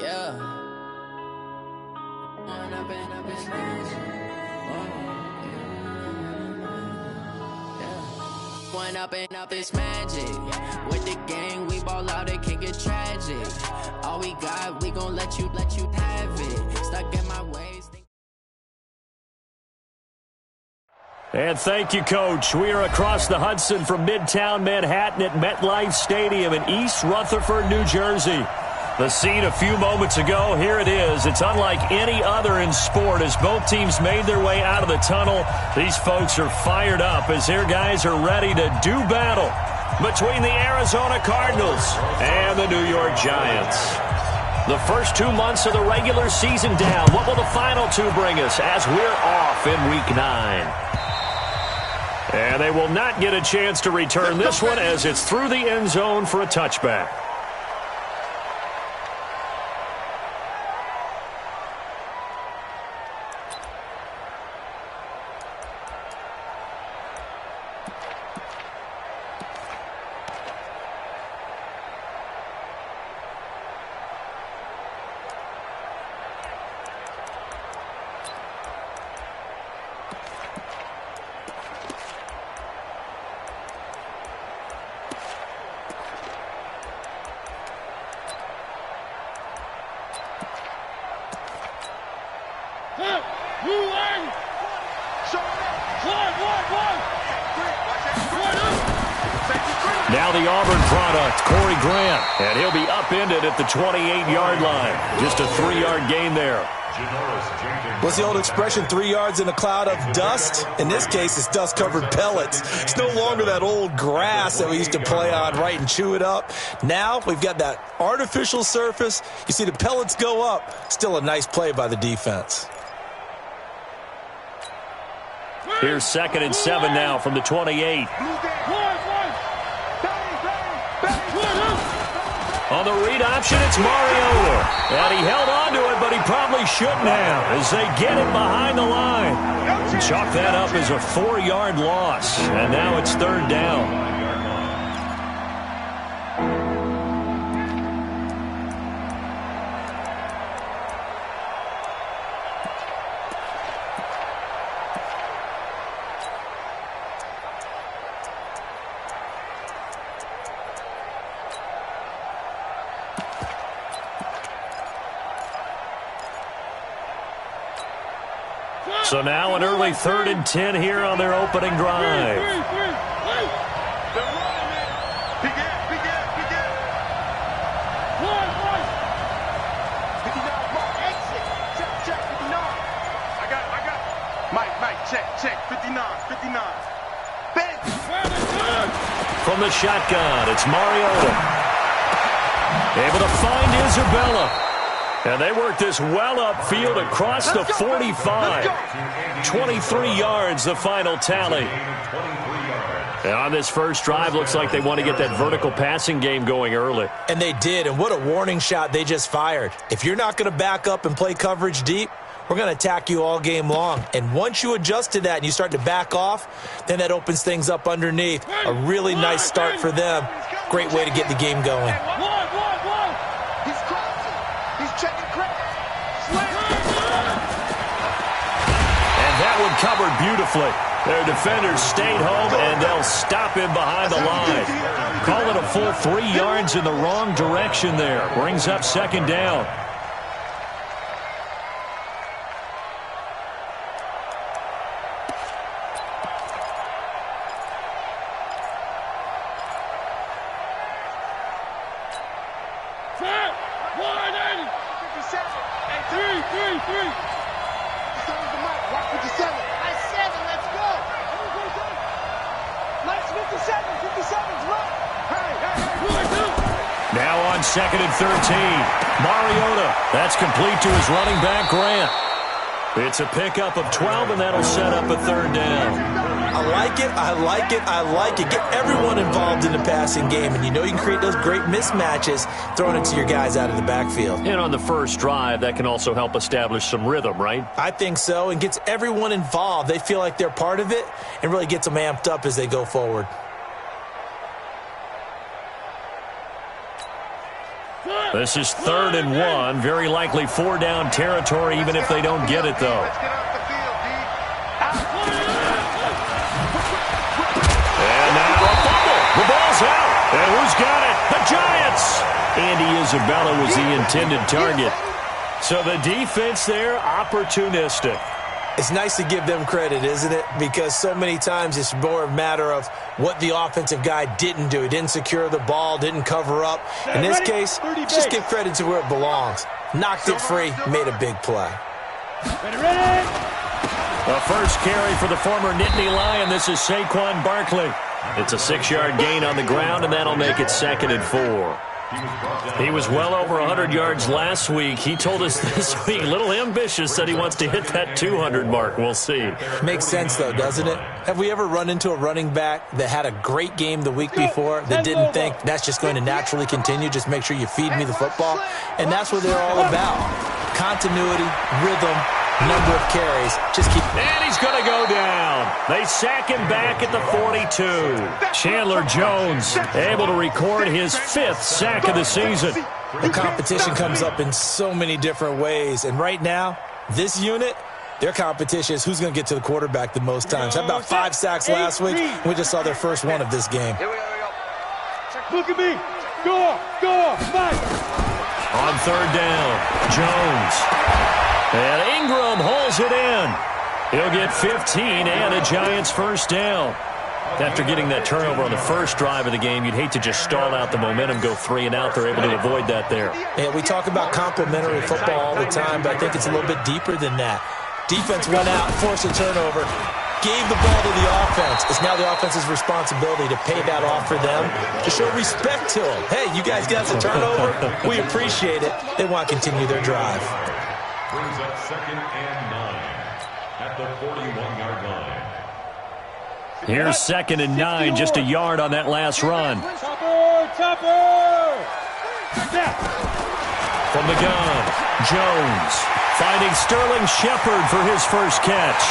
Yeah. Going up and up is magic. Yeah. Going up and up is magic. With the gang, we ball out, it can get tragic. All we got, we gon' let you have it. Stuck in my ways. And thank you, Coach. We are across the Hudson from Midtown Manhattan at MetLife Stadium in East Rutherford, New Jersey. The scene a few moments ago, here it is. It's unlike any other in sport as both teams made their way out of the tunnel. These folks are fired up as their guys are ready to do battle between the Arizona Cardinals and the New York Giants. The first 2 months of the regular season down. What will the final two bring us as we're off in Week 9? And they will not get a chance to return this one as it's through the end zone for a touchback. Now the Auburn product, Corey Grant, and he'll be upended at the 28-yard line. Just a 3-yard gain there. What's the old expression, 3 yards in a cloud of dust? In this case, it's dust-covered pellets. It's no longer that old grass that we used to play on, right, and chew it up. Now we've got that artificial surface. You see the pellets go up. Still a nice play by the defense. Here's 2nd and 7 now from the 28. On the read option, it's Mariota. And he held on to it, but he probably shouldn't have as they get him behind the line. Chalk that up as a 4-yard loss, and now it's 3rd down. So now an early 3rd and 10 here on their opening drive. Mike, check, 59. From the shotgun, it's Mariota. Able to find Isabella. And they work this well upfield across the 45. 23 yards, the final tally. And on this first drive, looks like they want to get that vertical passing game going early. And they did, and what a warning shot they just fired. If you're not going to back up and play coverage deep, we're going to attack you all game long. And once you adjust to that and you start to back off, then that opens things up underneath. A really nice start for them. Great way to get the game going. Covered beautifully. Their defenders stayed home, and they'll stop him behind the line. Call it a full 3 yards in the wrong direction there. Brings up 2nd down. Now on 2nd and 13. Mariota. That's complete to his running back, Grant. It's a pickup of 12, and that'll set up a 3rd down. I like it. Get everyone involved in the passing game, and you know you can create those great mismatches throwing it to your guys out of the backfield. And on the first drive, that can also help establish some rhythm, right? I think so, and gets everyone involved. They feel like they're part of it and really gets them amped up as they go forward. This is 3rd and 1. Very likely 4-down territory, even if they don't get it, though. And now a fumble. The ball's out. And who's got it? The Giants. Andy Isabella was the intended target. So the defense there, opportunistic. It's nice to give them credit, isn't it? Because so many times it's more a matter of what the offensive guy didn't do. He didn't secure the ball, didn't cover up. In this case, just give credit to where it belongs. Knocked it free, made a big play. The first carry for the former Nittany Lion. This is Saquon Barkley. It's a 6-yard gain on the ground, and that'll make it 2nd and 4. He was well over 100 yards last week. He told us this week, a little ambitious, said he wants to hit that 200 mark. We'll see. Makes sense, though, doesn't it? Have we ever run into a running back that had a great game the week before that didn't think that's just going to naturally continue? Just make sure you feed me the football. And that's what they're all about. Continuity, rhythm, number of carries. Just keep. And he's going to go down. They sack him back at the 42. Chandler Jones able to record his 5th sack of the season. The competition comes up in so many different ways. And right now, this unit, their competition is who's going to get to the quarterback the most times. How about 5 sacks last week? We just saw their first one of this game. Look at me. Go, Mike. On 3rd down, Jones. And Ingram holds it in. He'll get 15 and a Giants first down. After getting that turnover on the first drive of the game, you'd hate to just stall out the momentum, go 3 and out. They're able to avoid that there. Yeah, we talk about complementary football all the time, but I think it's a little bit deeper than that. Defense went out, forced a turnover, gave the ball to the offense. It's now the offense's responsibility to pay that off for them, to show respect to them. Hey, you guys got the turnover. We appreciate it. They want to continue their drive. Brings up 2nd and 9 at the 41-yard line. Here's 2nd and 9, just a yard on that last run. From the gun, Jones finding Sterling Shepard for his first catch.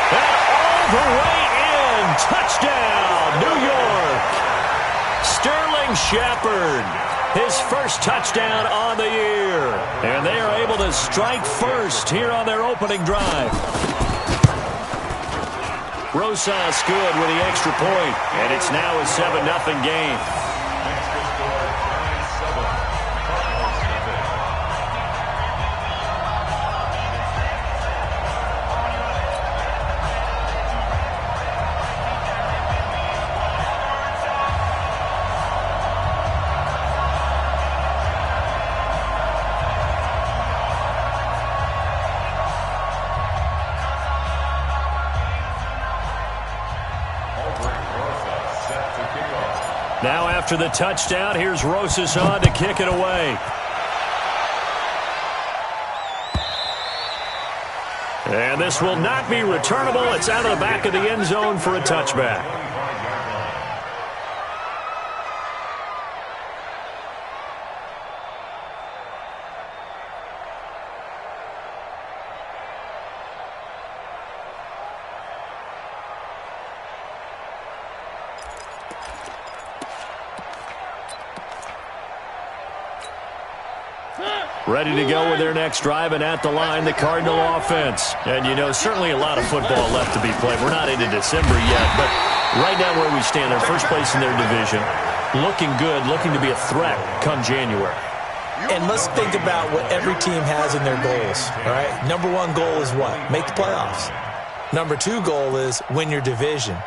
And all the way in, touchdown, New York. Sterling Shepard, his first touchdown on the year. And they are able to strike first here on their opening drive. Rosas good with the extra point, and it's now a 7-0 game. Now after the touchdown, here's Rosas on to kick it away. And this will not be returnable. It's out of the back of the end zone for a touchback. Ready to go with their next drive, and at the line, the Cardinal offense. And, you know, certainly a lot of football left to be played. We're not into December yet, but right now where we stand, they're first place in their division, looking good, looking to be a threat come January. And let's think about what every team has in their goals, all right? Number 1 goal is what? Make the playoffs. Number 2 goal is win your division.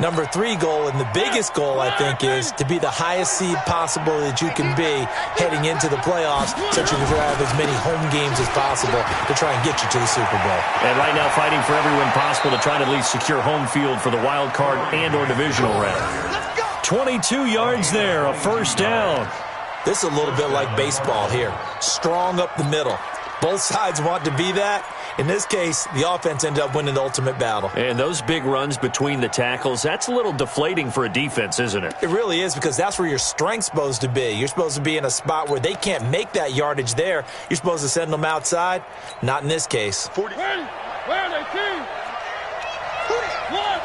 Number 3 goal, and the biggest goal, I think, is to be the highest seed possible that you can be heading into the playoffs, so that you can have as many home games as possible to try and get you to the Super Bowl. And right now fighting for every win possible to try to at least secure home field for the wild card and or divisional round. 22 yards there, a first down. This is a little bit like baseball here. Strong up the middle. Both sides want to be that. In this case, the offense ended up winning the ultimate battle. And those big runs between the tackles, that's a little deflating for a defense, isn't it? It really is, because that's where your strength's supposed to be. You're supposed to be in a spot where they can't make that yardage there. You're supposed to send them outside. Not in this case. 40. Where are they, team? One.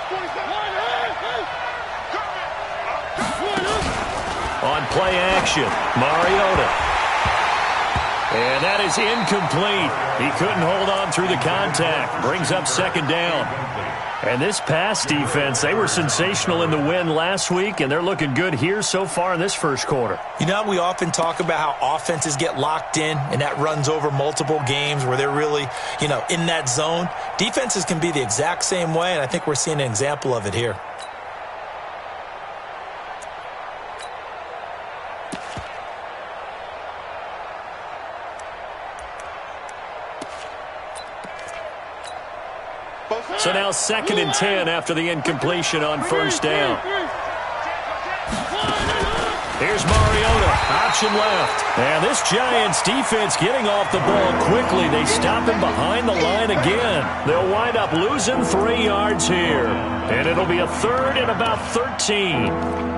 27. On play action. Mariota. And that is incomplete. He couldn't hold on through the contact. Brings up second down. And this pass defense, they were sensational in the win last week, and they're looking good here so far in this first quarter. You know, we often talk about how offenses get locked in, and that runs over multiple games where they're really, in that zone. Defenses can be the exact same way, and I think we're seeing an example of it here. So now 2nd and 10 after the incompletion on first down. Here's Mariota, option left. And this Giants defense getting off the ball quickly. They stop him behind the line again. They'll wind up losing 3 yards here. And it'll be a 3rd and about 13.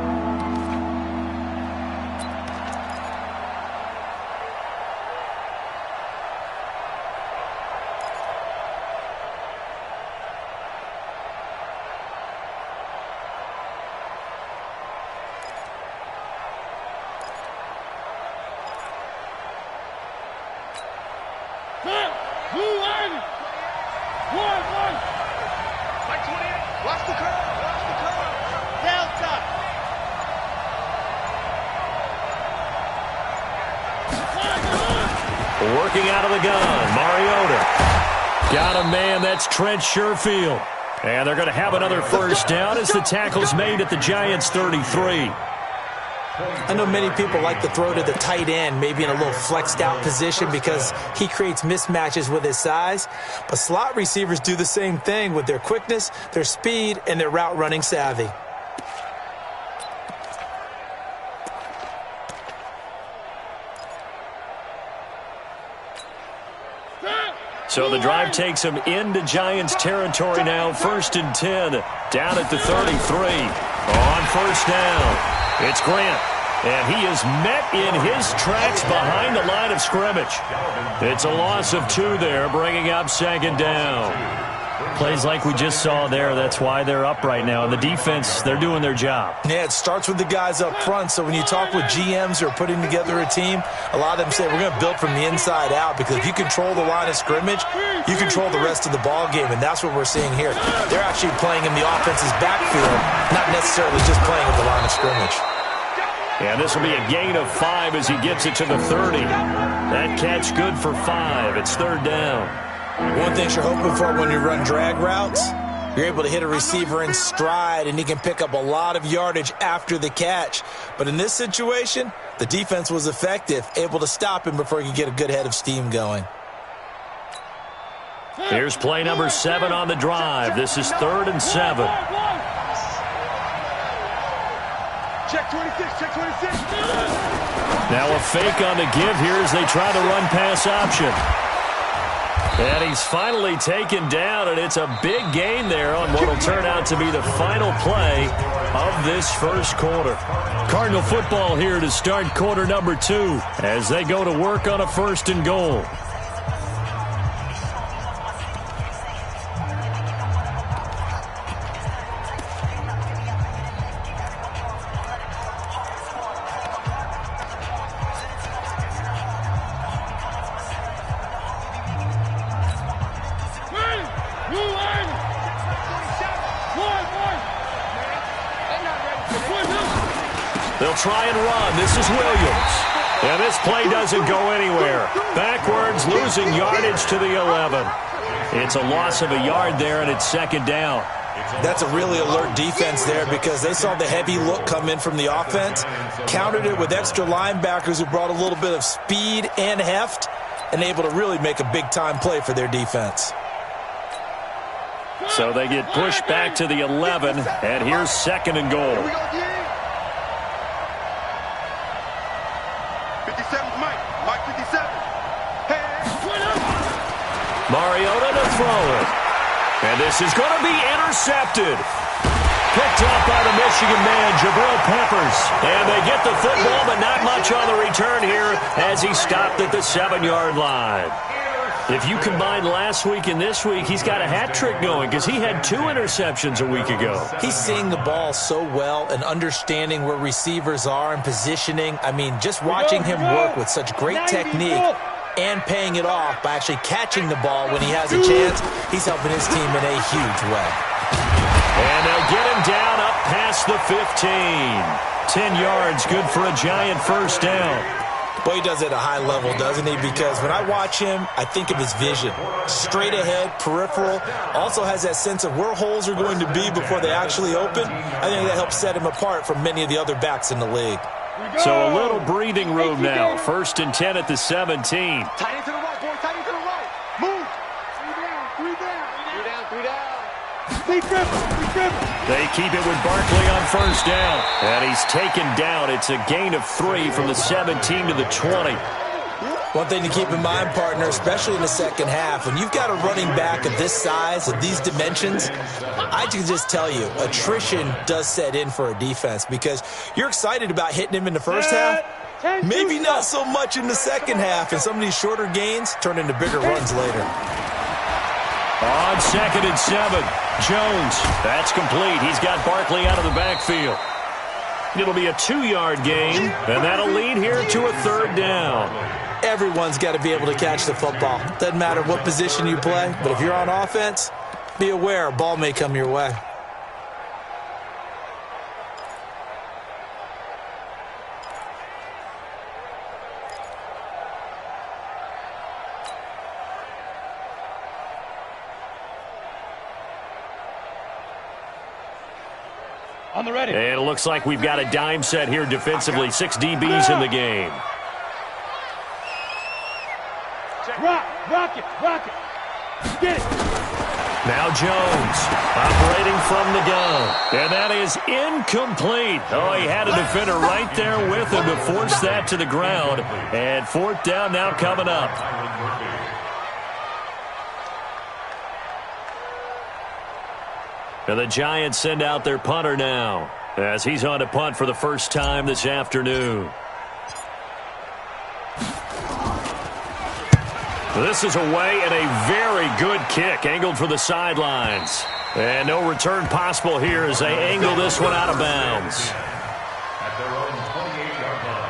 Working out of the gun, Mariota. Got a man, that's Trent Sherfield. And they're going to have another first down as the tackle's made at the Giants' 33. I know many people like to throw to the tight end, maybe in a little flexed out position because he creates mismatches with his size. But slot receivers do the same thing with their quickness, their speed, and their route running savvy. So the drive takes him into Giants territory now. 1st and 10 down at the 33. On first down, it's Grant. And he is met in his tracks behind the line of scrimmage. It's a loss of 2 there, bringing up 2nd down. Plays like we just saw there, that's why they're up right now. And the defense, they're doing their job. Yeah, it starts with the guys up front. So when you talk with GMs who are putting together a team, a lot of them say we're going to build from the inside out, because if you control the line of scrimmage, you control the rest of the ball game, and that's what we're seeing here. They're actually playing in the offense's backfield, not necessarily just playing at the line of scrimmage. And this will be a gain of 5 as he gets it to the 30. That catch good for 5. It's 3rd down. One thing you're hoping for when you run drag routes, you're able to hit a receiver in stride, and he can pick up a lot of yardage after the catch. But in this situation, the defense was effective, able to stop him before he could get a good head of steam going. Here's play number 7 on the drive. This is 3rd and 7. Check 26, check 26. Now a fake on the give here as they try to run pass option. And he's finally taken down, and it's a big gain there on what will turn out to be the final play of this first quarter. Cardinal football here to start quarter number 2 as they go to work on a 1st and goal. They'll try and run. This is Williams. And this play doesn't go anywhere. Backwards, losing yardage to the 11. It's a loss of a yard there, and it's 2nd down. That's a really alert defense there, because they saw the heavy look come in from the offense, countered it with extra linebackers who brought a little bit of speed and heft, and able to really make a big-time play for their defense. So they get pushed back to the 11, and here's 2nd and goal. 57's Mike 57. Mariota to throw it. And this is going to be intercepted. Picked up by the Michigan man, Jabril Peppers. And they get the football, but not much on the return here as he stopped at the 7-yard line. If you combine last week and this week, he's got a hat trick going because he had 2 interceptions a week ago. He's seeing the ball so well and understanding where receivers are and positioning. I mean, just watching him work with such great technique and paying it off by actually catching the ball when he has a chance, he's helping his team in a huge way. And they'll get him down up past the 15. 10 yards, good for a giant first down. Boy, he does it at a high level, doesn't he? Because when I watch him, I think of his vision. Straight ahead, peripheral, also has that sense of where holes are going to be before they actually open. I think that helps set him apart from many of the other backs in the league. So a little breathing room now. 1st and 10 at the 17. Tight end to the right, boy. Tight end to the right. Move. 3 down. 3 down. They keep it with Barkley on first down. And he's taken down. It's a gain of 3 from the 17 to the 20. One thing to keep in mind, partner, especially in the second half, when you've got a running back of this size, of these dimensions, I can just tell you, attrition does set in for a defense because you're excited about hitting him in the first half. Maybe not so much in the second half, and some of these shorter gains turn into bigger runs later. On 2nd and 7, Jones. That's complete. He's got Barkley out of the backfield. It'll be a 2-yard gain, and that'll lead here to a 3rd down. Everyone's got to be able to catch the football. Doesn't matter what position you play, but if you're on offense, be aware a ball may come your way. On the ready. And it looks like we've got a dime set here defensively. 6 DBs in the game. Rock it. Get it. Now Jones operating from the gun. And that is incomplete. Oh, he had a defender right there with him to force that to the ground. And 4th down now coming up. And the Giants send out their punter now as he's on to punt for the first time this afternoon. This is away and a very good kick angled for the sidelines. And no return possible here as they angle this one out of bounds. At their own 28-yard line.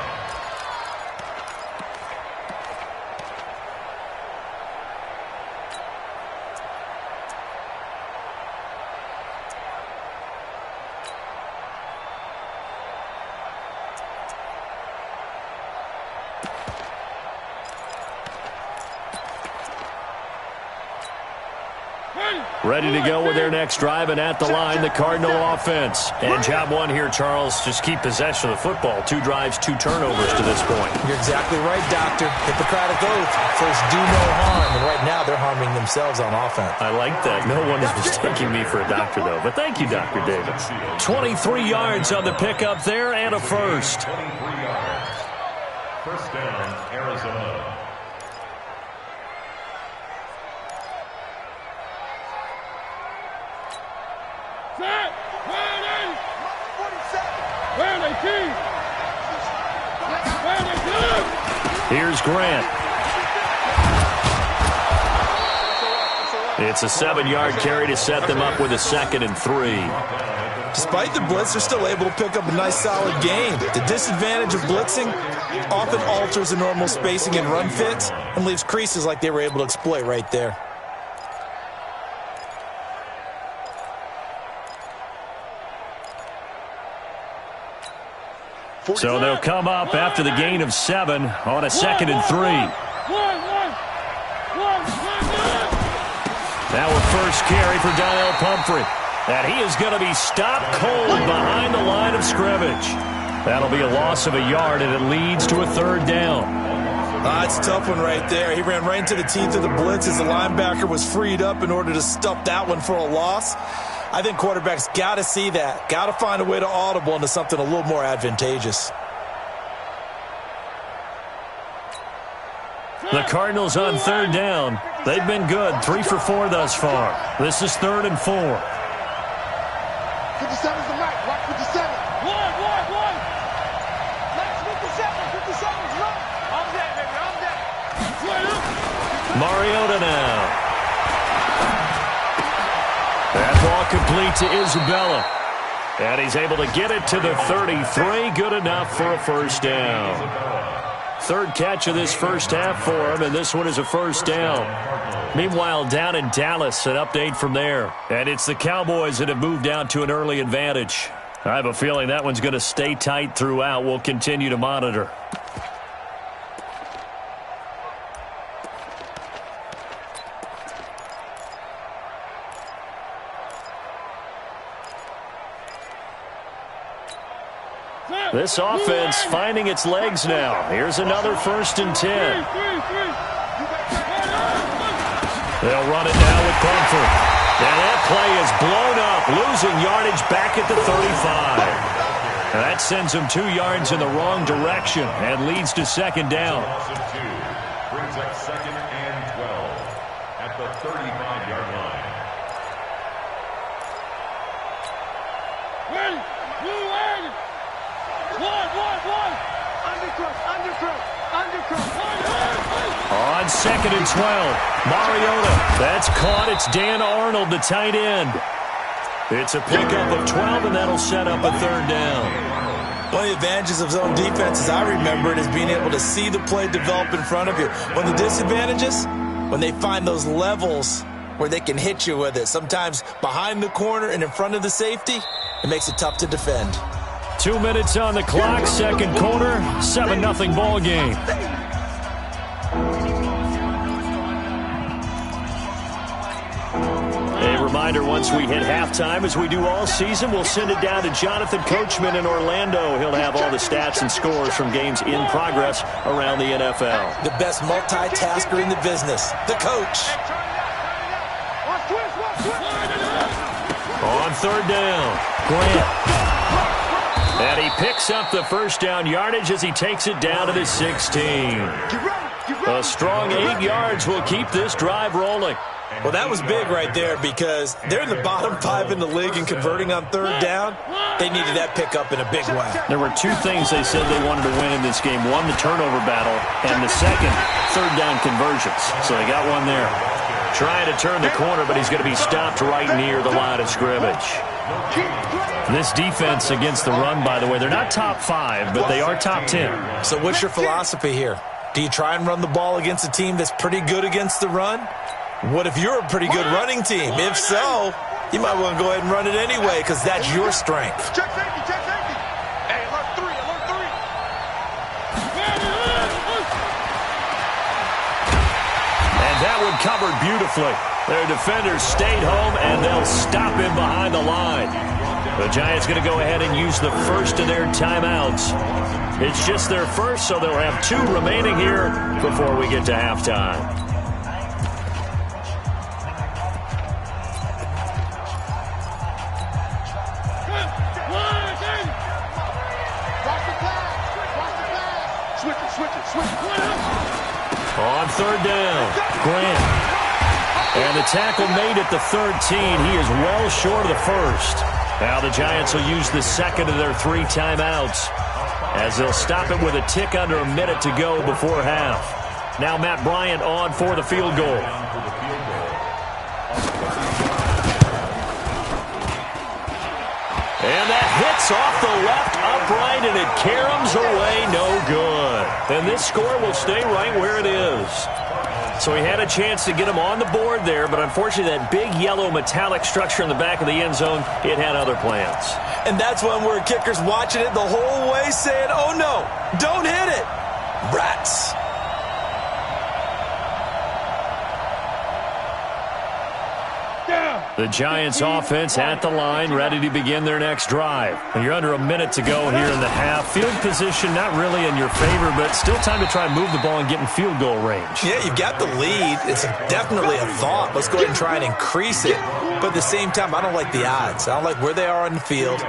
Ready to go with their next drive, and at the line, the Cardinal offense. And job one here, Charles, just keep possession of the football. 2 drives, 2 turnovers to this point. You're exactly right, Doctor. Hippocratic oath. First, do no harm. And right now, they're harming themselves on offense. I like that. No one is mistaking me for a doctor, though. But thank you, Dr. Davis. 23 yards on the pickup there and a first. 23 yards. First down, Arizona. Here's Grant. It's a 7-yard carry to set them up with a 2nd and 3. Despite the blitz, they're still able to pick up a nice, solid gain. The disadvantage of blitzing often alters the normal spacing and run fits and leaves creases like they were able to exploit right there. So they'll come up after the gain of 7 on a 2nd and 3. Now a first carry for Donnell Pumphrey. And he is going to be stopped cold behind the line of scrimmage. That'll be a loss of a yard, and it leads to a 3rd down. It's a tough one right there. He ran right into the teeth of the blitz as the linebacker was freed up in order to stuff that one for a loss. I think quarterbacks got to see that. Got to find a way to audible into something a little more advantageous. The Cardinals on 3rd down. They've been good. 3 for 4 thus far. This is 3rd and 4. 57's the mic. Right 57. One. That's 57. 57's right. I'm dead, baby. I'm dead. Mariota now. That ball complete to Isabella. And he's able to get it to the 33. Good enough for a first down. Third catch of this first half for him, and this one is a first down. Meanwhile, down in Dallas, an update from there. And it's the Cowboys that have moved down to an early advantage. I have a feeling that one's going to stay tight throughout. We'll continue to monitor. This offense finding its legs now. Here's another 1st and 10. They'll run it now with Comfort. And that play is blown up, losing yardage back at the 35. And that sends them 2 yards in the wrong direction and leads to second down. Brings up 2nd and 12 at the 35-yard line. Ready, blue ready. One. Undercross. On 2nd and 12, Mariota. That's caught. It's Dan Arnold, the tight end. It's a pickup of 12, and that'll set up a 3rd down. One of the advantages of zone defense, as I remember it, is being able to see the play develop in front of you. One of the disadvantages, when they find those levels where they can hit you with it, sometimes behind the corner and in front of the safety, it makes it tough to defend. 2 minutes on the clock, second quarter, 7-0 ball game. A reminder, once we hit halftime, as we do all season, we'll send it down to Jonathan Coachman in Orlando. He'll have all the stats and scores from games in progress around the NFL. The best multitasker in the business, the coach. On 3rd down, Grant. And he picks up the first down yardage as he takes it down to the 16. A strong 8 yards will keep this drive rolling. Well, that was big right there because they're in the bottom 5 in the league and converting on 3rd down. They needed that pickup in a big way. There were 2 things they said they wanted to win in this game. One, the turnover battle, and the second, 3rd down conversions. So they got one there. Trying to turn the corner, but he's going to be stopped right near the line of scrimmage. This defense against the run, by the way, they're not top 5, but they are top 10. So what's your philosophy here? Do you try and run the ball against a team that's pretty good against the run? What if you're a pretty good running team? If so, you might want to go ahead and run it anyway because that's your strength. Check safety. Hey, alert 3. And that one covered beautifully. Their defenders stayed home, and they'll stop him behind the line. The Giants going to go ahead and use the first of their timeouts. It's just their first, so they'll have 2 remaining here before we get to halftime. On 3rd down, Grant. And the tackle made at the 13. He is well short of the first. Now the Giants will use the second of their 3 timeouts as they'll stop it with a tick under a minute to go before half. Now Matt Bryant on for the field goal. And that hits off the left upright, and it caroms away, no good. And this score will stay right where it is. So he had a chance to get him on the board there, but unfortunately that big yellow metallic structure in the back of the end zone, it had other plans. And that's when we're kickers watching it the whole way saying, oh no, don't hit it. Rats. The Giants offense at the line, ready to begin their next drive. And you're under a minute to go here in the half. Field position not really in your favor, but still time to try and move the ball and get in field goal range. Yeah, you've got the lead. It's definitely a thought. Let's go ahead and try and increase it. But at the same time, I don't like the odds. I don't like where they are on the field.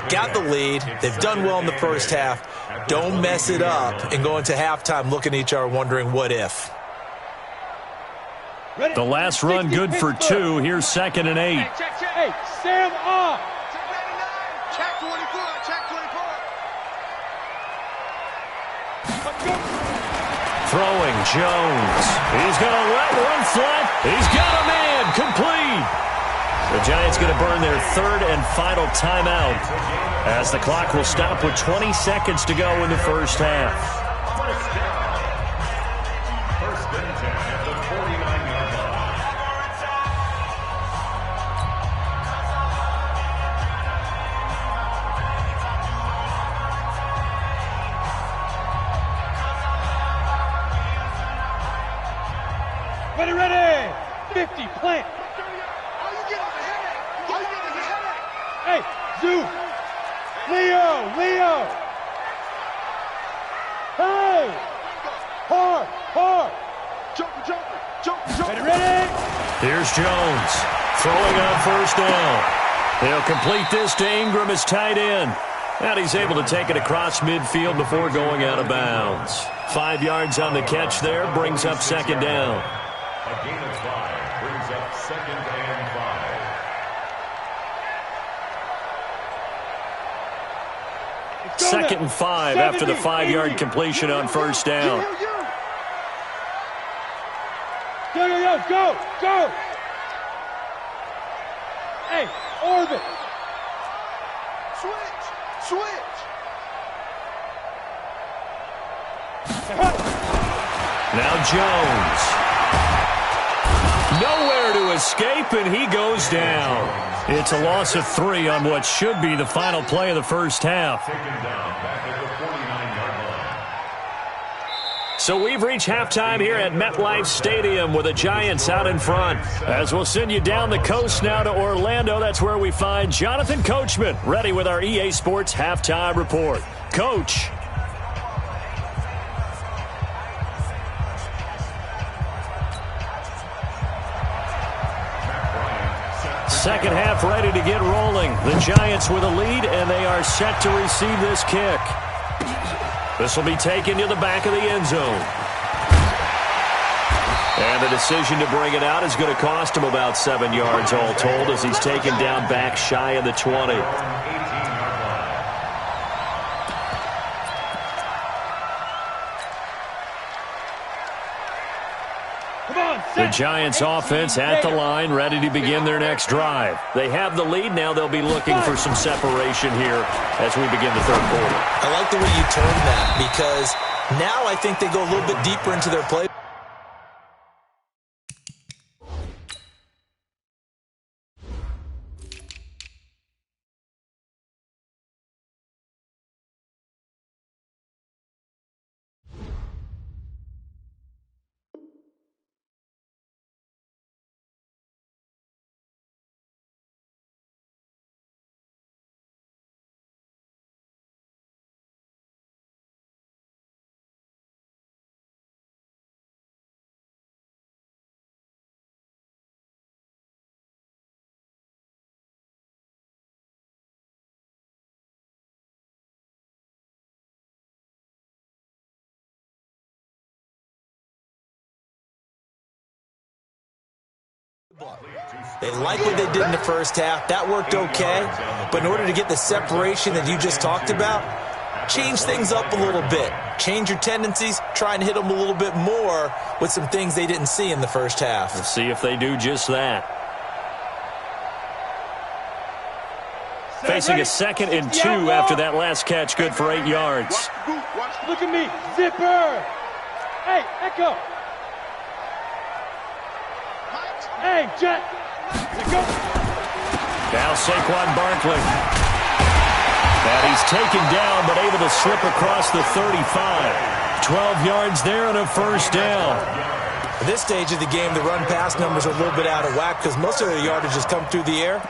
Got the lead. They've done well in the first half. Don't mess it up and go into halftime looking at each other wondering what if. The last run good for 2. Here's 2nd and 8. Hey, stand up. Check 24. Throwing, Jones. He's going to let one fly. He's got a man. Complete. The Giants going to burn their third and final timeout as the clock will stop with 20 seconds to go in the first half. First and 10 at the 49-yard line. Ready. 50, plant. Hey, Zeus. Leo. Hey. Hard. Jumper. Ready. Here's Jones throwing on first down. He'll complete this to Ingram as tight end. And he's able to take it across midfield before going out of bounds. 5 yards on the catch there, brings up second down. A gain of 5 brings up second and 5. Second and 5 after the 5-yard completion on first down. Go. Hey, orbit. Switch. Now Jones. Nowhere to escape, and he goes down. It's a loss of 3 on what should be the final play of the first half. Taken down back at the 49-yard line. So we've reached halftime here at MetLife Stadium with the Giants out in front. As we'll send you down the coast now to Orlando, that's where we find Jonathan Coachman ready with our EA Sports halftime report. Coach. Second half ready to get rolling. The Giants with a lead, and they are set to receive this kick. This will be taken to the back of the end zone. And the decision to bring it out is going to cost him about 7 yards all told as he's taken down back shy of the 20. The Giants offense at the line, ready to begin their next drive. They have the lead. Now they'll be looking for some separation here as we begin the third quarter. I like the way you turned that because now I think they go a little bit deeper into their play. They like what they did in the first half. That worked okay. But in order to get the separation that you just talked about, change things up a little bit. Change your tendencies. Try and hit them a little bit more with some things they didn't see in the first half. Let's see if they do just that. Facing a 2nd and 2 after that last catch. Good for 8 yards. Look at me. Zipper. Hey, Echo. Hey, Jet. Go. Now Saquon Barkley. And he's taken down but able to slip across the 35. 12 yards there and a first down. At this stage of the game, the run-pass numbers are a little bit out of whack because most of their yardage has come through the air.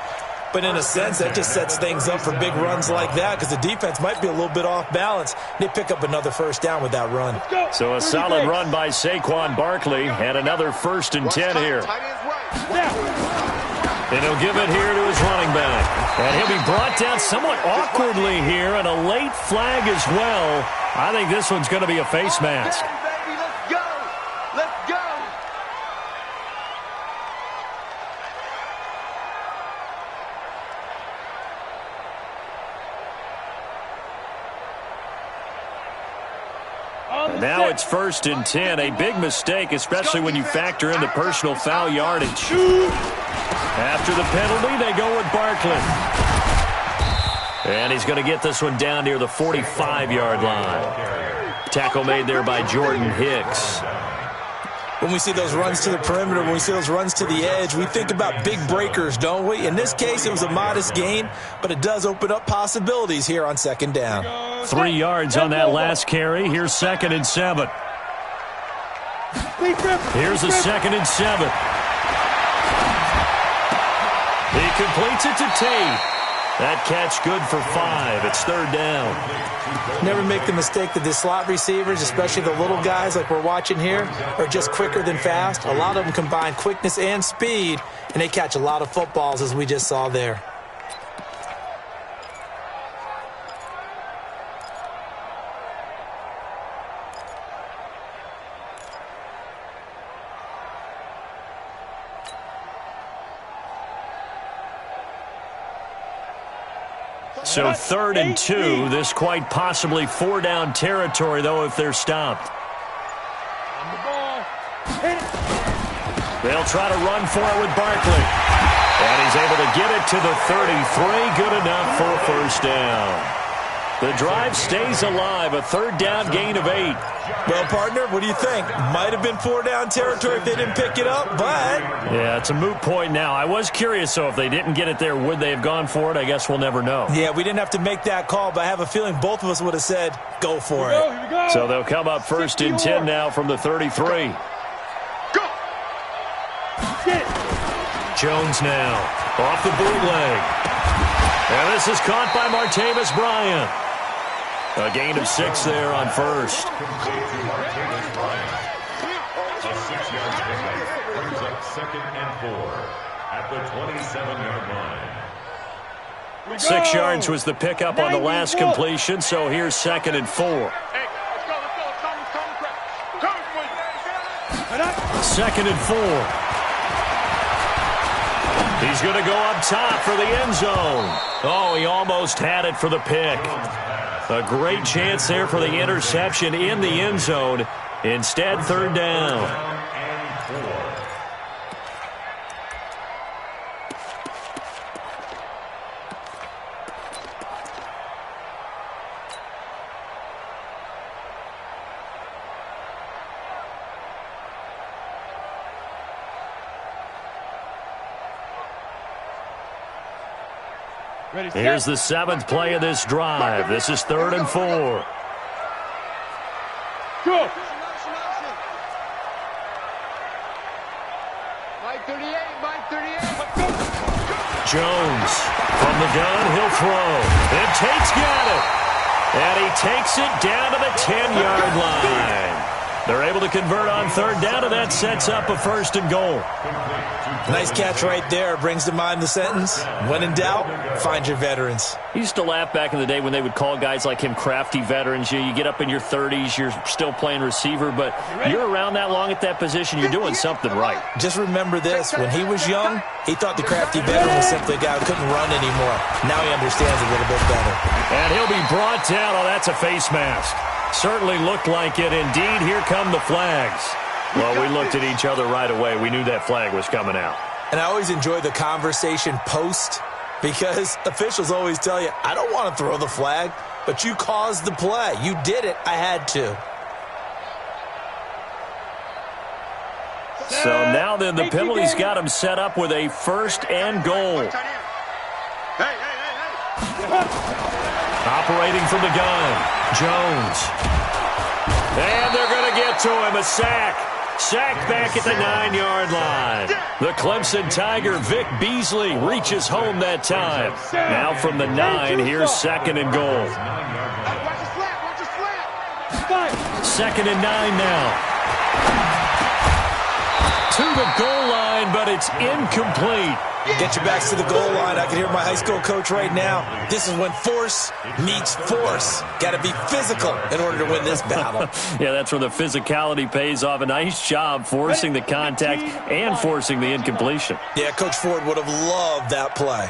But in a sense, that just sets things up for big runs like that because the defense might be a little bit off balance. They pick up another first down with that run. So a solid run by Saquon Barkley and another 1st and 10 here. And he'll give it here to his running back. And he'll be brought down somewhat awkwardly here, and a late flag as well. I think this one's going to be a face mask. Let's go. Let's go. Now now it's 1st and 10. A big mistake, especially when you factor in the personal foul yardage. After the penalty, they go with Barkley. And he's going to get this one down near the 45-yard line. Tackle made there by Jordan Hicks. When we see those runs to the perimeter, when we see those runs to the edge, we think about big breakers, don't we? In this case, it was a modest gain, but it does open up possibilities here on 2nd down. 3 yards on that last carry. Here's 2nd and 7. Here's a 2nd and 7. He completes it to Tate. That catch good for 5. It's 3rd down. Never make the mistake that the slot receivers, especially the little guys like we're watching here, are just quicker than fast. A lot of them combine quickness and speed, and they catch a lot of footballs, as we just saw there. So 3rd and 2. This quite possibly 4-down territory, though, if they're stopped. They'll try to run for it with Barkley. And he's able to get it to the 33. Good enough for a 1st down. The drive stays alive. A 3rd down gain of 8. Well, partner, what do you think? Might have been 4-down territory if they didn't pick it up, but... Yeah, it's a moot point now. I was curious, so if they didn't get it there, would they have gone for it? I guess we'll never know. Yeah, we didn't have to make that call, but I have a feeling both of us would have said, go for it. Here we go. So they'll come up 1st and 10 now from the 33. Go. Jones now off the bootleg. And this is caught by Martavis Bryant. A gain of 6 there on 1st. A 6-yard pickup brings up 2nd and 4 at the 27-yard line. 6 yards was the pickup on the last completion, so here's 2nd and 4. Hey, let's go. 2nd and 4. He's going to go up top for the end zone. Oh, he almost had it for the pick. A great chance there for the interception in the end zone. Instead, 3rd down. Here's the 7th play of this drive. This is 3rd and 4. Go. Mike 38, Mike 38. Jones from the gun, he'll throw. And Tate's got it. And he takes it down to the 10-yard line. They're able to convert on 3rd down, and that sets up a 1st and goal. Nice catch right there. Brings to mind the sentence, when in doubt, find your veterans. I used to laugh back in the day when they would call guys like him crafty veterans. You get up in your 30s, you're still playing receiver, but you're around that long at that position, you're doing something right. Just remember this. When he was young, he thought the crafty veteran was simply a guy who couldn't run anymore. Now he understands a little bit better. And he'll be brought down. Oh, that's a face mask. Certainly looked like it. Indeed, here come the flags. Well, we looked at each other right away. We knew that flag was coming out. And I always enjoy the conversation post, because officials always tell you, I don't want to throw the flag, but you caused the play. You did it. I had to. So now then, the penalty's got him set up with a 1st and goal. Hey. Operating from the gun, Jones. And they're going to get to him. A sack. Sacked back at the 9-yard line. The Clemson Tiger, Vic Beasley, reaches home that time. Now from the 9, here's 2nd and goal. Watch the slap. 2nd and 9 now. To the goal line, but it's incomplete. Get your backs to the goal line. I can hear my high school coach right now. This is when force meets force. Got to be physical in order to win this battle. Yeah, that's where the physicality pays off. A nice job forcing the contact and forcing the incompletion. Yeah, Coach Ford would have loved that play.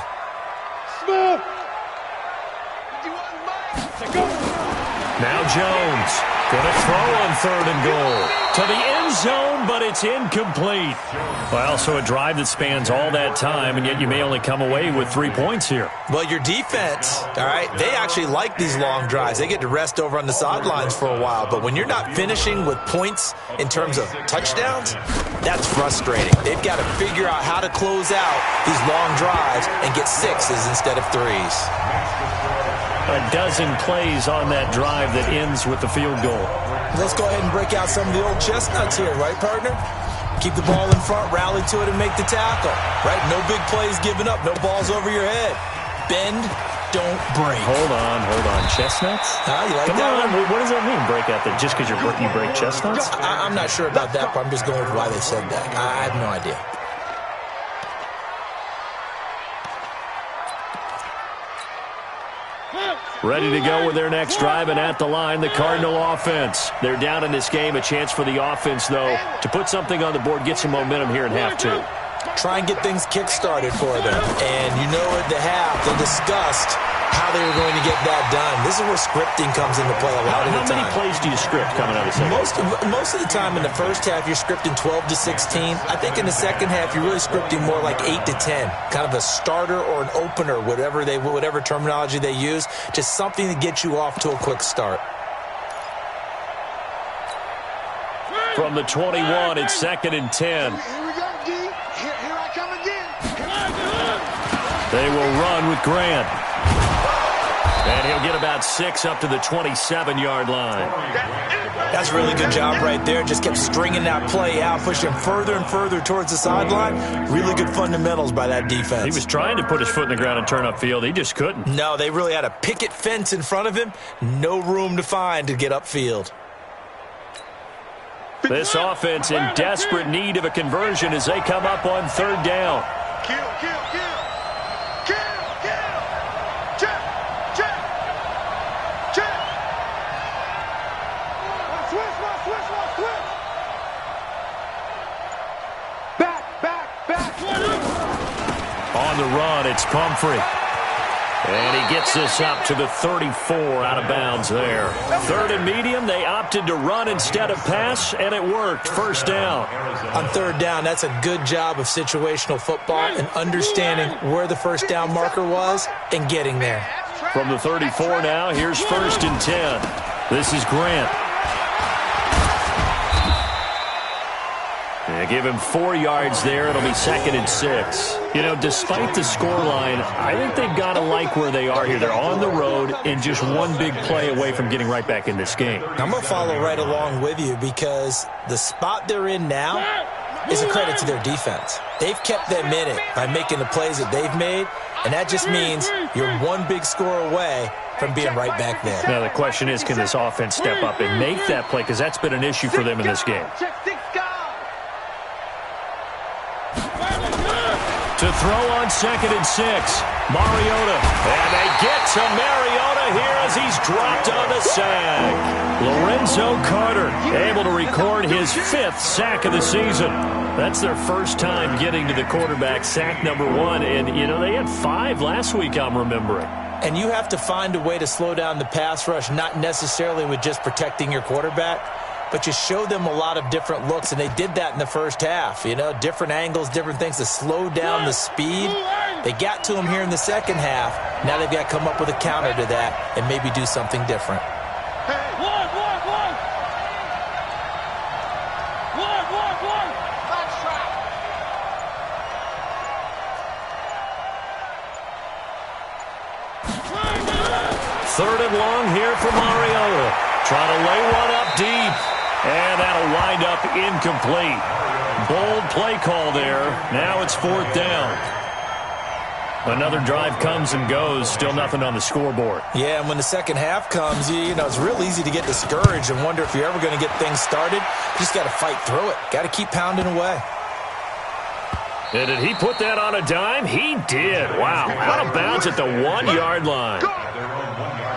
Now Jones Gonna throw on 3rd and goal. To the end zone, but it's incomplete. Well, so a drive that spans all that time, and yet you may only come away with 3 points here. Well, your defense, all right, they actually like these long drives. They get to rest over on the sidelines for a while. But when you're not finishing with points in terms of touchdowns, that's frustrating. They've got to figure out how to close out these long drives and get 6s instead of 3s. A dozen plays on that drive that ends with the field goal. Let's go ahead and break out some of the old chestnuts here, right, partner? Keep the ball in front, rally to it, and make the tackle, right? No big plays given up, no balls over your head. Bend, don't break. Hold on. Chestnuts? You like Come that on, one? what does that mean, break out? That just because you break chestnuts? I'm not sure about that, but I'm just going with why they said that. I have no idea. Ready to go with their next drive, and at the line, the Cardinal offense. They're down in this game. A chance for the offense, though, to put something on the board, get some momentum here in half 2. Try and get things kick-started for them. And you know at the half, they discussed how they were going to get that done. This is where scripting comes into play a lot of the time. How many plays do you script coming out of the second? Most of the time in the first half, you're scripting 12 to 16. I think in the second half, you're really scripting more like 8 to 10. Kind of a starter or an opener, whatever terminology they use. Just something to get you off to a quick start. From the 21, it's 2nd and 10. Here we go, D. Here I come again. They will run with Grant. And he'll get about 6 up to the 27-yard line. That's a really good job right there. Just kept stringing that play out, pushing further and further towards the sideline. Really good fundamentals by that defense. He was trying to put his foot in the ground and turn upfield. He just couldn't. No, they really had a picket fence in front of him. No room to find to get upfield. This offense in desperate need of a conversion as they come up on 3rd down. Kill. Check. Switch. Back. On the run, it's Pumphrey. And he gets this up to the 34, out of bounds there. 3rd and medium, they opted to run instead of pass, and it worked. 1st down. On 3rd down, that's a good job of situational football and understanding where the 1st down marker was and getting there. From the 34 now, here's 1st and 10. This is Grant. They give him 4 yards there. It'll be 2nd and 6. You know, despite the scoreline, I think they've got to like where they are here. They're on the road and just one big play away from getting right back in this game. I'm going to follow right along with you because the spot they're in now is a credit to their defense. They've kept them in it by making the plays that they've made, and that just means you're one big score away from being right back there. Now, the question is, can this offense step up and make that play? Because that's been an issue for them in this game. To throw on 2nd and 6, Mariota. And they get to Mariota here as he's dropped on the sack. Lorenzo Carter able to record his 5th sack of the season. That's their first time getting to the quarterback, sack number 1. And, you know, they had 5 last week, I'm remembering. And you have to find a way to slow down the pass rush, not necessarily with just protecting your quarterback, but you show them a lot of different looks, and they did that in the first half. You know, different angles, different things to slow down the speed. They got to him here in the second half. Now they've got to come up with a counter to that and maybe do something different. Third and long here for Mariota. Trying to lay one up deep. And that'll wind up incomplete. Bold play call there. Now it's 4th down. Another drive comes and goes. Still nothing on the scoreboard. Yeah, and when the second half comes, you know, it's real easy to get discouraged and wonder if you're ever going to get things started. You just got to fight through it. Got to keep pounding away. And did he put that on a dime? He did. Wow. Out of bounds at the 1-yard line.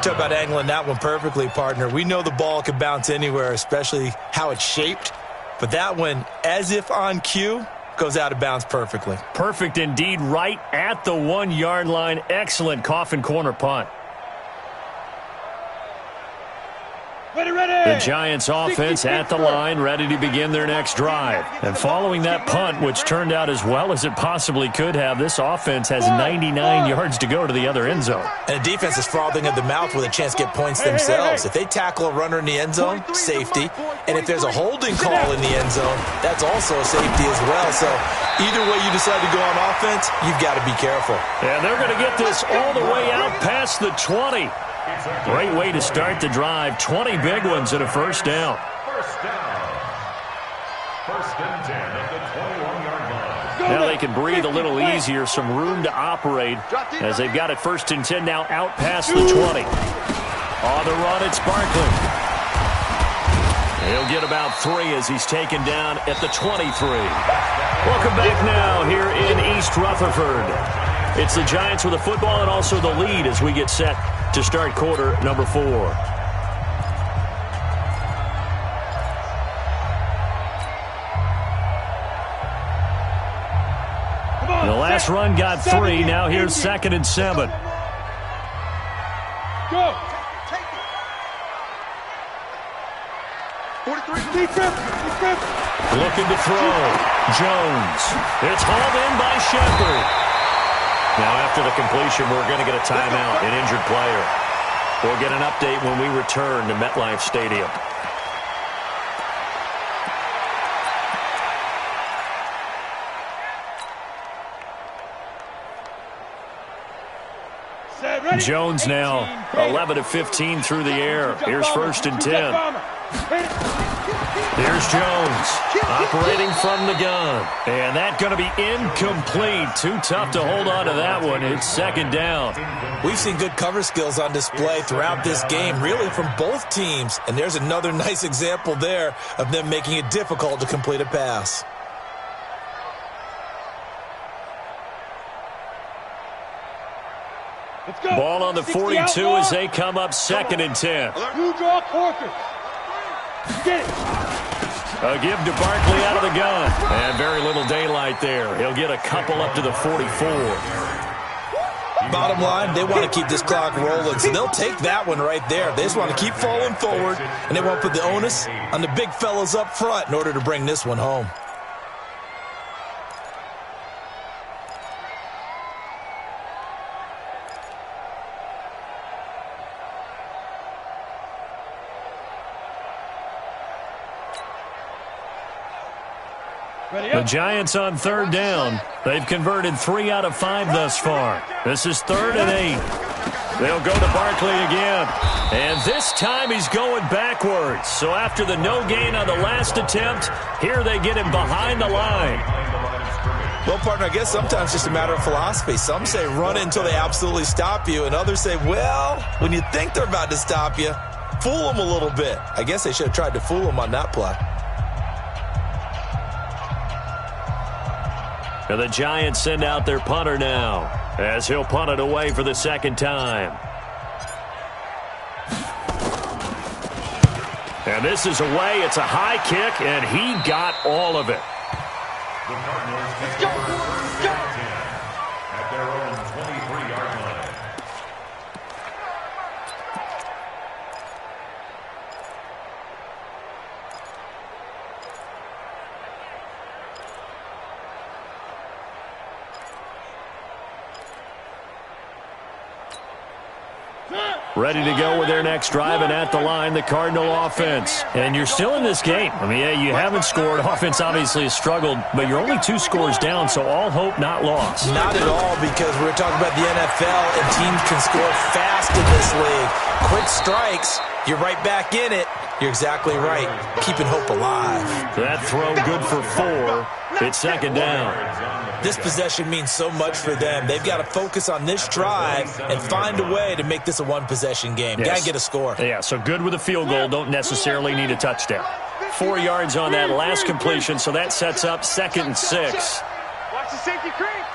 Talk about angling that one perfectly, partner. We know the ball can bounce anywhere, especially how it's shaped. But that one, as if on cue, goes out of bounds perfectly. Perfect indeed, right at the 1-yard line. Excellent coffin corner punt. Ready. The Giants offense at the line, ready to begin their next drive. And following that punt, which turned out as well as it possibly could have, this offense has 99 yards to go to the other end zone. And the defense is frothing at the mouth with a chance to get points themselves. If they tackle a runner in the end zone, safety. And if there's a holding call in the end zone, that's also a safety as well. So either way you decide to go on offense, you've got to be careful. And they're going to get this all the way out past the 20. Great way to start the drive. 20 big ones and a first down. First down. First and 10 at the 21-yard line. Now they can breathe a little easier, some room to operate as they've got it first and 10 now out past the 20. On the run, it's Barkley. He'll get about 3 as he's taken down at the 23. Welcome back now here in East Rutherford. It's the Giants with the football and also the lead as we get set to start quarter number 4. The last run got 3. Now here's 2nd and 7. Go. 43. Looking to throw. Jones. It's hauled in by Shepard. Now after the completion, we're going to get a timeout, an injured player. We'll get an update when we return to MetLife Stadium. Jones now 11 of 15 through the air. Here's 1st and 10. Here's Jones operating from the gun. And that's going to be incomplete. Too tough to hold on to that one. It's 2nd down. We've seen good cover skills on display throughout this game, really from both teams. And there's another nice example there of them making it difficult to complete a pass. Ball on the 42 as they come up 2nd and 10. You draw Corker. Get it. A give to Barkley out of the gun. And very little daylight there. He'll get a couple up to the 44. Bottom line, they want to keep this clock rolling, so they'll take that one right there. They just want to keep falling forward, and they want to put the onus on the big fellas up front in order to bring this one home. The Giants on 3rd down. They've converted 3 out of 5 thus far. This is 3rd and 8. They'll go to Barkley again. And this time he's going backwards. So after the no gain on the last attempt, here they get him behind the line. Well, partner, I guess sometimes it's just a matter of philosophy. Some say run it until they absolutely stop you, and others say, well, when you think they're about to stop you, fool them a little bit. I guess they should have tried to fool them on that play. And the Giants send out their punter now as he'll punt it away for the 2nd time. And this is away. It's a high kick, and he got all of it. The Cardinals take first and 10 at their own 23-yard line. Ready to go with their next drive, and at the line, the Cardinal offense. And you're still in this game. I mean, yeah, you haven't scored. Offense obviously has struggled, but you're only 2 scores down, so all hope not lost. Not at all, because we're talking about the NFL, and teams can score fast in this league. Quick strikes, you're right back in it. You're exactly right. Keeping hope alive. That throw good for 4. It's 2nd down. This possession means so much for them. They've got to focus on this drive and find a way to make this a one-possession game. Yes. Got to get a score. Yeah, so good with a field goal. Don't necessarily need a touchdown. 4 yards on that last completion, so that sets up 2nd and 6. Watch the safety creep.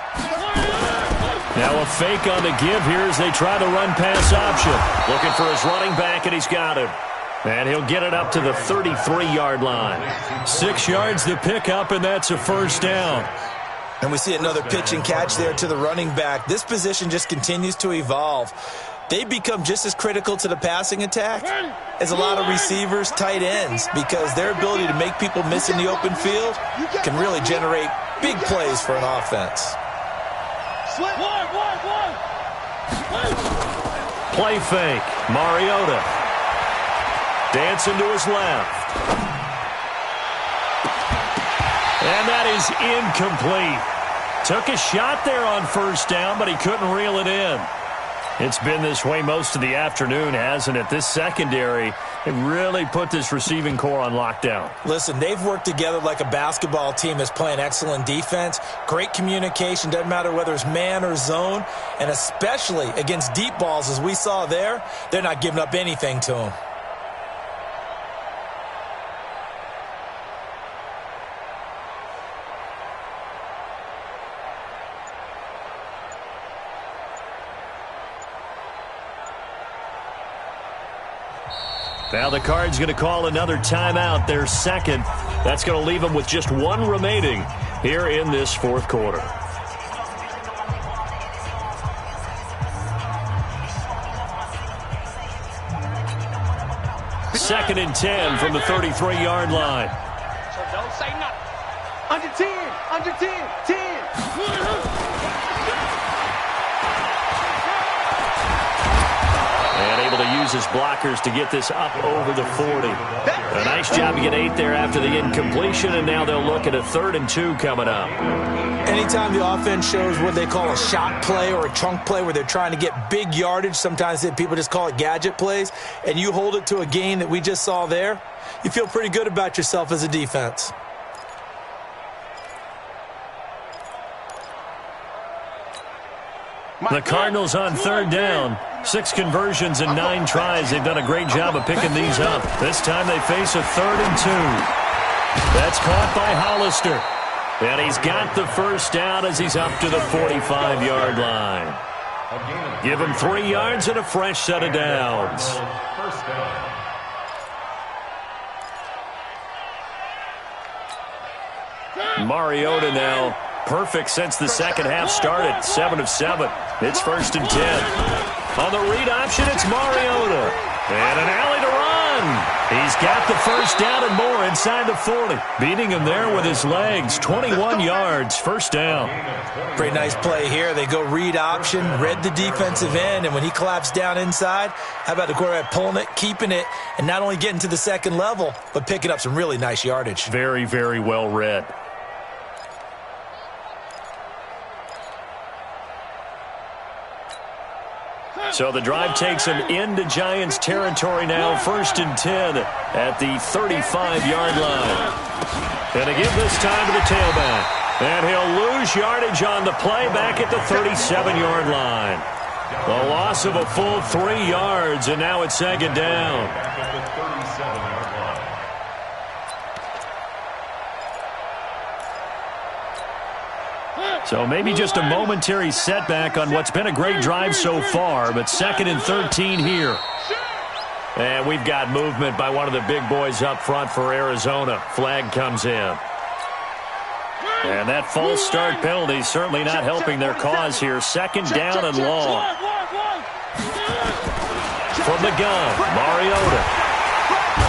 Now a fake on the give here as they try to run pass option. Looking for his running back, and he's got him. And he'll get it up to the 33-yard line. 6 yards to pick up, and that's a first down. And we see another pitch and catch there to the running back. This position just continues to evolve. they become just as critical to the passing attack as a lot of receivers, tight ends, because their ability to make people miss in the open field can really generate big plays for an offense. Play fake. Mariota. Dancing to his left. And that is incomplete. Took a shot there on first down, but he couldn't reel it in. It's been this way most of the afternoon, hasn't it? This secondary, it really put this receiving core on lockdown. Listen, they've worked together like a basketball team that's playing excellent defense. Great communication, doesn't matter whether it's man or zone. And especially against deep balls, as we saw there, they're not giving up anything to them. Now the Cards going to call another timeout, their second. That's going to leave them with just one remaining here in this fourth quarter. Second and 10 from the 33-yard line. So don't say nothing. Under 10, under 10, 10. And able to use his blockers to get this up over the 40. A nice job to get 8 there after the incompletion, and now they'll look at a 3rd and 2 coming up. Anytime the offense shows what they call a shot play or a chunk play where they're trying to get big yardage, sometimes people just call it gadget plays, and you hold it to a gain that we just saw there, you feel pretty good about yourself as a defense. The Cardinals on 3rd down. 6 conversions and 9 tries. They've done a great job of picking these up. This time they face a 3rd and 2. That's caught by Hollister. And he's got the first down as he's up to the 45-yard line. Give him 3 yards and a fresh set of downs. First down. Mariota now perfect since the second half started. 7 of 7. It's 1st and 10. On the read option, it's Mariota. And an alley to run. He's got the first down and more inside the 40. Beating him there with his legs. 21 yards, first down. Pretty nice play here. They go read option, read the defensive end, and when he collapsed down inside, how about the quarterback pulling it, keeping it, and not only getting to the second level, but picking up some really nice yardage. Very, very well read. So the drive takes him into Giants territory now. 1st and 10 at the 35-yard line. And a give this time to the tailback. And he'll lose yardage on the play back at the 37-yard line. The loss of a full 3 yards, and now it's 2nd down. Back at the 37-yard line. So maybe just a momentary setback on what's been a great drive so far, but 2nd and 13 here. And we've got movement by one of the big boys up front for Arizona. Flag comes in. And that false start penalty certainly not helping their cause here. 2nd down and long. From the gun, Mariota.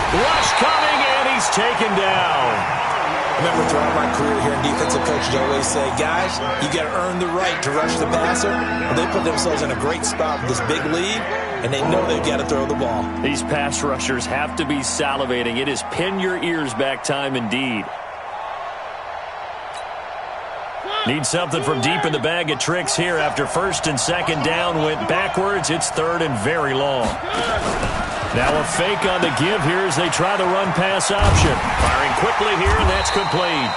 Rush coming, and he's taken down. I remember throughout my career here in defensive coaches, I always say, guys, you got to earn the right to rush the passer. And they put themselves in a great spot with this big lead, and they know they've got to throw the ball. These pass rushers have to be salivating. It is pin your ears back time indeed. Need something from deep in the bag of tricks here after 1st and 2nd down went backwards. It's 3rd and very long. Now a fake on the give here as they try the run-pass option. Firing quickly here, and that's complete.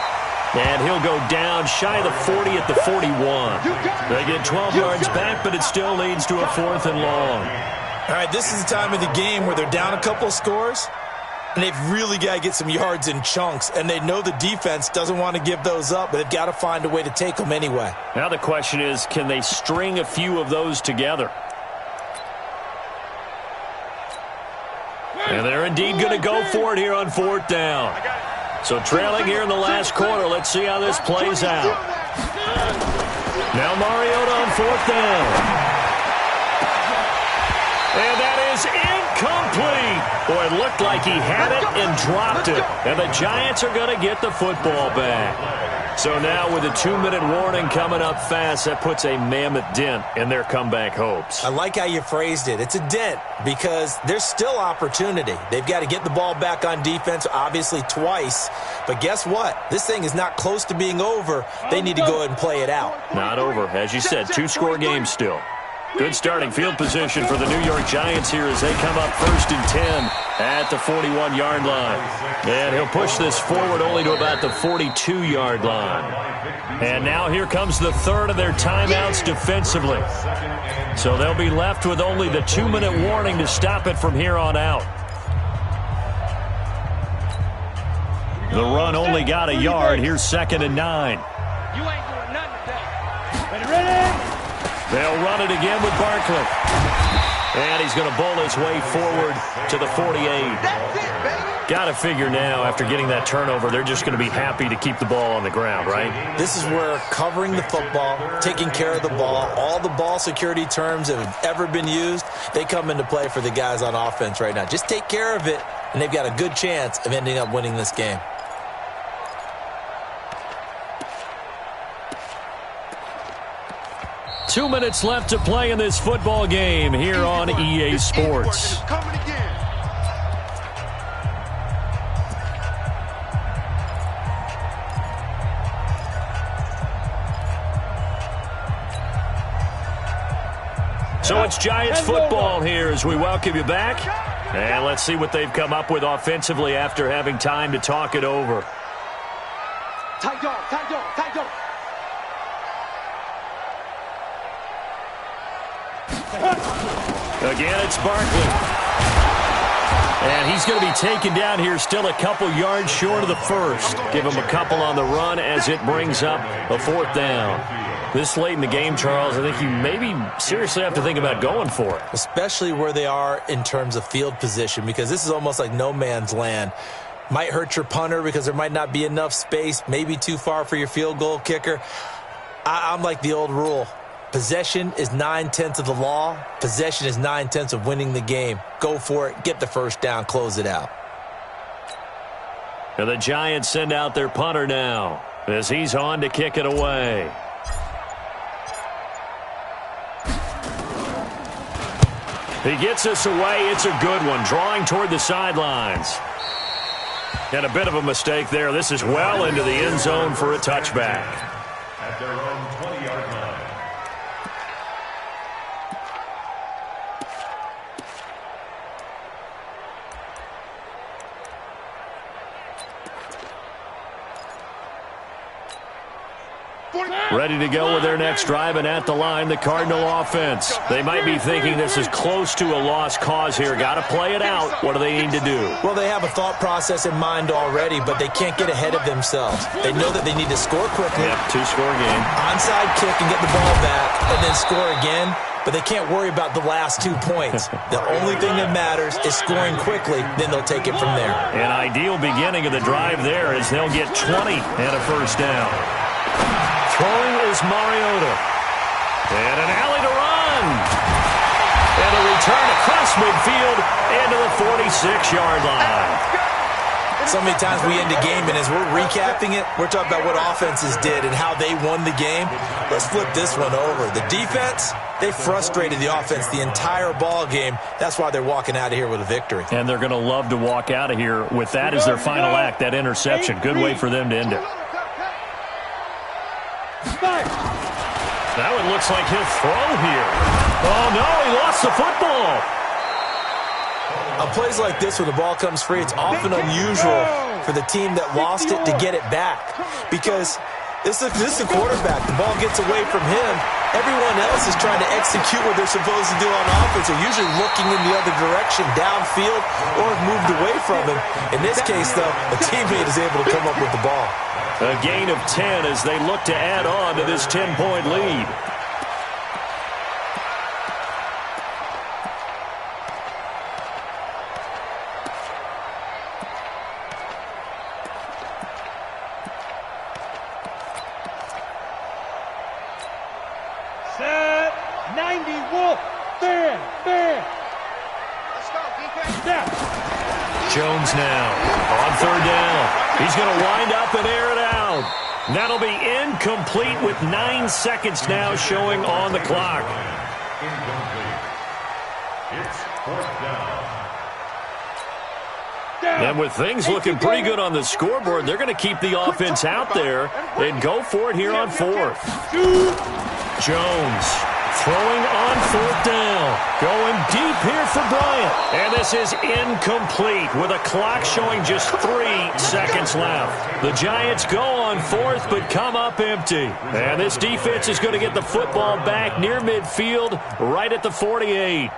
And he'll go down shy of the 40 at the 41. They get 12 yards back, but it still leads to a 4th and long. All right, this is the time of the game where they're down a couple of scores, and they've really got to get some yards in chunks. And they know the defense doesn't want to give those up, but they've got to find a way to take them anyway. Now the question is, can they string a few of those together? And they're indeed going to go for it here on 4th down. So trailing here in the last quarter. Let's see how this plays out. Now Mariota on 4th down. And that is incomplete. Boy, it looked like he had it and dropped it. And the Giants are going to get the football back. So now with a 2-minute warning coming up fast, that puts a mammoth dent in their comeback hopes. I like how you phrased it. It's a dent because there's still opportunity. They've got to get the ball back on defense, obviously twice. But guess what? This thing is not close to being over. They need to go ahead and play it out. Not over. As you said, 2-score game still. Good starting field position for the New York Giants here as they come up 1st and 10 at the 41-yard line. And he'll push this forward only to about the 42-yard line. And now here comes the third of their timeouts defensively. So they'll be left with only the 2-minute warning to stop it from here on out. The run only got a yard. Here's 2nd and 9. You ain't doing nothing today. Ready? They'll run it again with Barkley. And he's going to bowl his way forward to the 48. That's it, baby. Got to figure now, after getting that turnover, they're just going to be happy to keep the ball on the ground, right? This is where covering the football, taking care of the ball, all the ball security terms that have ever been used, they come into play for the guys on offense right now. Just take care of it, and they've got a good chance of ending up winning this game. Two minutes left to play in this football game here on EA Sports. So it's Giants football here as we welcome you back. And let's see what they've come up with offensively after having time to talk it over. Tight dog, tight dog, tight dog. Again, it's Barkley. And he's going to be taken down here still a couple yards short of the first. Give him a couple on the run as it brings up a 4th down. This late in the game, Charles, I think you maybe seriously have to think about going for it. Especially where they are in terms of field position, because this is almost like no man's land. Might hurt your punter because there might not be enough space, maybe too far for your field goal kicker. I'm like the old rule. Possession is 9/10 of the law. Possession is 9/10 of winning the game. Go for it. Get the first down. Close it out. And the Giants send out their punter now as he's on to kick it away. He gets us away. It's a good one. Drawing toward the sidelines. And a bit of a mistake there. This is well into the end zone for a touchback. At their own 20-yard line. Ready to go with their next drive, and at the line, the Cardinal offense. They might be thinking this is close to a lost cause here. Got to play it out. What do they need to do? Well, they have a thought process in mind already, but they can't get ahead of themselves. They know that they need to score quickly. Yep, 2-score game. Onside kick and get the ball back, and then score again. But they can't worry about the last 2 points. The only thing that matters is scoring quickly, then they'll take it from there. An ideal beginning of the drive there as they'll get 20 and a first down. Throwing is Mariota. And an alley to run. And a return across midfield into the 46-yard line. So many times we end a game, and as we're recapping it, we're talking about what offenses did and how they won the game. Let's flip this one over. The defense, they frustrated the offense the entire ball game. That's why they're walking out of here with a victory. And they're going to love to walk out of here with that as their final act, that interception. Good way for them to end it. That one looks like he'll throw here. Oh, no, he lost the football. On plays like this, when the ball comes free, it's often unusual for the team that lost it to get it back. Because this is a quarterback. The ball gets away from him. Everyone else is trying to execute what they're supposed to do on offense. They're usually looking in the other direction, downfield, or have moved away from him. In this case, though, a teammate is able to come up with the ball. A gain of 10 as they look to add on to this 10-point lead. Set 90 Wolf. Fan. Jones now on third down. He's going to wind up and air it out. That'll be incomplete with 9 seconds now showing on the clock. Incomplete. It's fourth down. And with things looking pretty good on the scoreboard, they're going to keep the offense out there and go for it here on fourth. Jones throwing on fourth down. Going deep here for Bryant. And this is incomplete with a clock showing just 3 seconds left. The Giants go on fourth but come up empty. And this defense is going to get the football back near midfield right at the 48.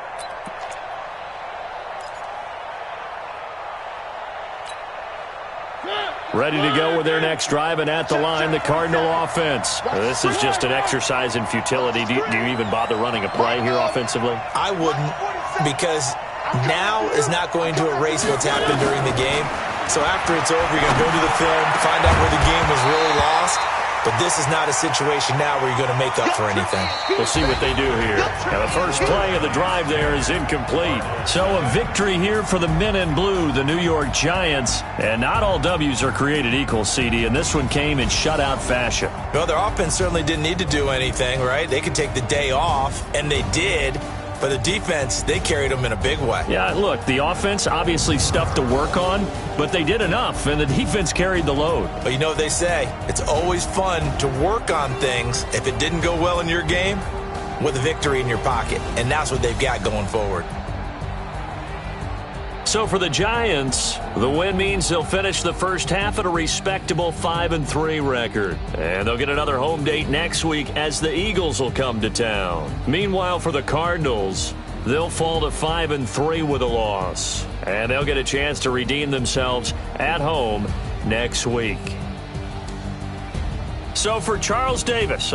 Ready to go with their next drive, and at the line, the Cardinal offense. This is just an exercise in futility. Do you even bother running a play here offensively? I wouldn't, because now is not going to erase what's happened during the game. So after it's over, you're going to go to the film, find out where the game was really lost. But this is not a situation now where you're going to make up for anything. We'll see what they do here. Now the first play of the drive there is incomplete. So a victory here for the men in blue, the New York Giants. And not all W's are created equal, CD, and this one came in shutout fashion. Well, their offense certainly didn't need to do anything, right? They could take the day off, and they did. But the defense, they carried them in a big way. Yeah, look, the offense obviously stuff to work on, but they did enough, and the defense carried the load. But you know what they say, it's always fun to work on things if it didn't go well in your game with a victory in your pocket, and that's what they've got going forward. So for the Giants, the win means they'll finish the first half at a respectable 5-3 record. And they'll get another home date next week as the Eagles will come to town. Meanwhile, for the Cardinals, they'll fall to 5-3 with a loss. And they'll get a chance to redeem themselves at home next week. So for Charles Davis,